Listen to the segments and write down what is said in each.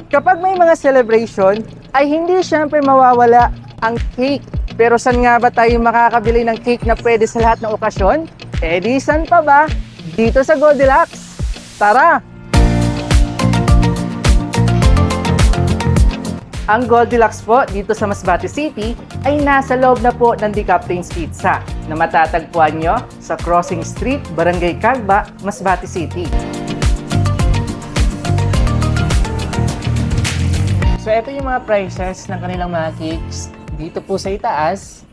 Kapag may mga celebration, ay hindi syempre mawawala ang cake. Pero saan nga ba tayo makakabili ng cake na pwede sa lahat ng okasyon? Eh di saan pa ba? Dito sa Goldilocks. Tara! Ang Goldilocks po dito sa Masbate City ay nasa loob na po ng The Captain's Pizza na matatagpuan nyo sa Crossing Street, Barangay Cagba, Masbate City. So ito yung mga prices ng kanilang mga cakes. Dito po sa itaas,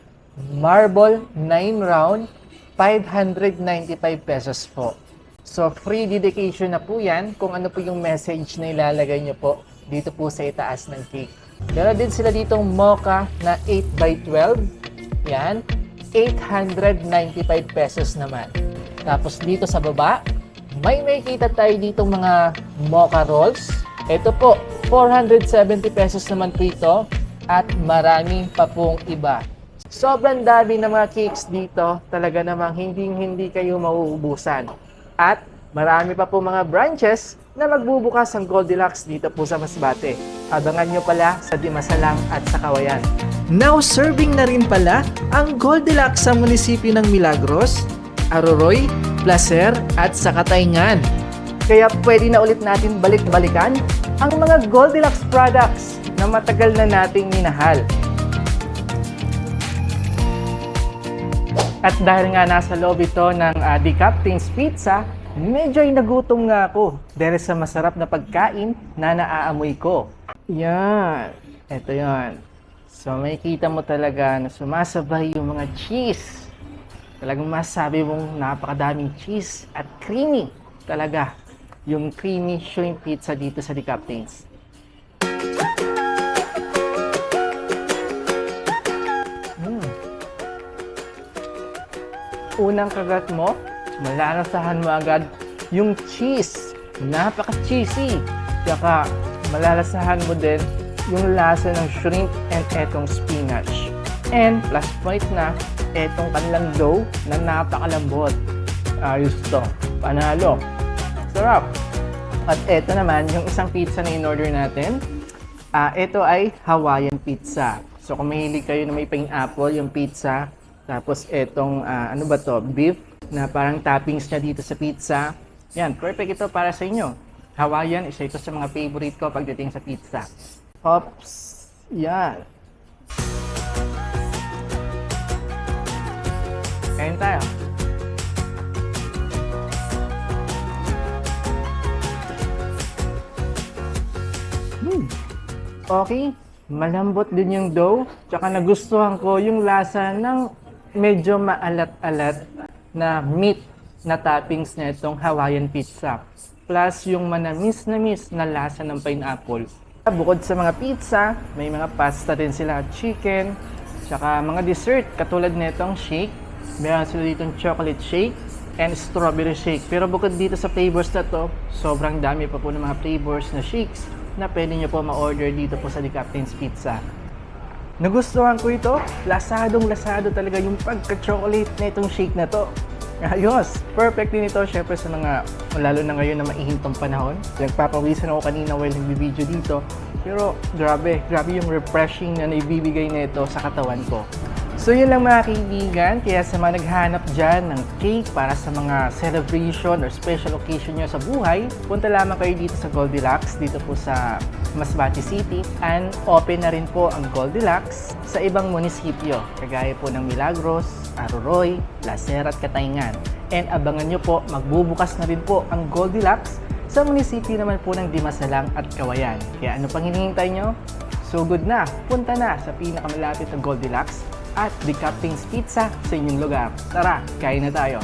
marble 9 round, 595 pesos po. So free dedication na po yan kung ano po yung message na ilalagay nyo po dito po sa itaas ng cake. Meron din sila ditong mocha na 8x12. Yan, 895 pesos naman. Tapos dito sa baba, may makikita tayo ditong mga mocha rolls. Ito po, 470 pesos naman po ito at marami pa pong iba. Sobrang dami ng mga cakes dito, talaga namang hindi kayo mauubusan. At marami pa po mga branches na magbubukas ang Goldilocks dito po sa Masbate. Abangan nyo pala sa Dimasalang at sa Kawayan. Now serving na rin pala ang Goldilocks sa munisipyo ng Milagros, Aroroy, Placer at sa Katayngan. Kaya pwede na ulit natin balik-balikan ang mga Goldilocks products na matagal na nating minahal. At dahil nga nasa loob ito ng The Captain's Pizza, medyo ay nagutom nga ako dahil sa masarap na pagkain na naaamoy ko. Yan. Ito yan. So makikita mo talaga na sumasabay yung mga cheese. Talagang masasabi mong napakadaming cheese at creamy talaga yung creamy shrimp pizza dito sa The Captain's. Unang kagat mo, malalasahan mo agad yung cheese. Napaka-cheesy. Tsaka malalasahan mo din yung lasa ng shrimp and etong spinach. And plus point na, etong kanilang dough na napakalambot. Ayos to. Panalo. Sarap. At eto naman, yung isang pizza na in-order natin. Ito ay Hawaiian pizza. So kung mahilig kayo na may pineapple yung pizza, tapos etong, ano ba to, beef, na parang toppings niya dito sa pizza. Yan, perfect ito para sa inyo. Hawaiian, isa ito sa mga favorite ko pagdating sa pizza. Oops, yan. Kain tayo. Okay, malambot din yung dough. Tsaka nagustuhan ko yung lasa ng medyo maalat-alat na meat na toppings na itong Hawaiian pizza. Plus yung manamis na lasa ng pineapple. Bukod sa mga pizza, may mga pasta din sila, chicken, tsaka mga dessert katulad nitong shake. Meron sila ditong chocolate shake and strawberry shake. Pero bukod dito sa flavors na to, sobrang dami pa po ng mga flavors na shakes na pwede nyo po ma-order dito po sa The Captain's Pizza. Nagustuhan ko ito. Lasadong-lasado talaga yung pagka-chocolate na itong shake na to. Ayos! Perfect din ito, syempre sa mga, lalo na ngayon na maihintong panahon. Nagpapawisan ako kanina while nag-video dito. Pero grabe yung refreshing na naibibigay na ito sa katawan ko. So yun lang mga kaibigan, kaya sa mga naghanap dyan ng cake para sa mga celebration or special occasion nyo sa buhay, punta lamang kayo dito sa Goldilocks, dito po sa Masbate City. And open na rin po ang Goldilocks sa ibang munisipyo, kagaya po ng Milagros, Aroroy, Placer at Katayngan. And abangan nyo po, magbubukas na rin po ang Goldilocks sa munisipyo naman po ng Dimasalang at Kawayan. Kaya ano pang hinihintay nyo? So good na, punta na sa pinakamalapit na Goldilocks at The Captain's Pizza sa inyong lugar. Tara, kain na tayo!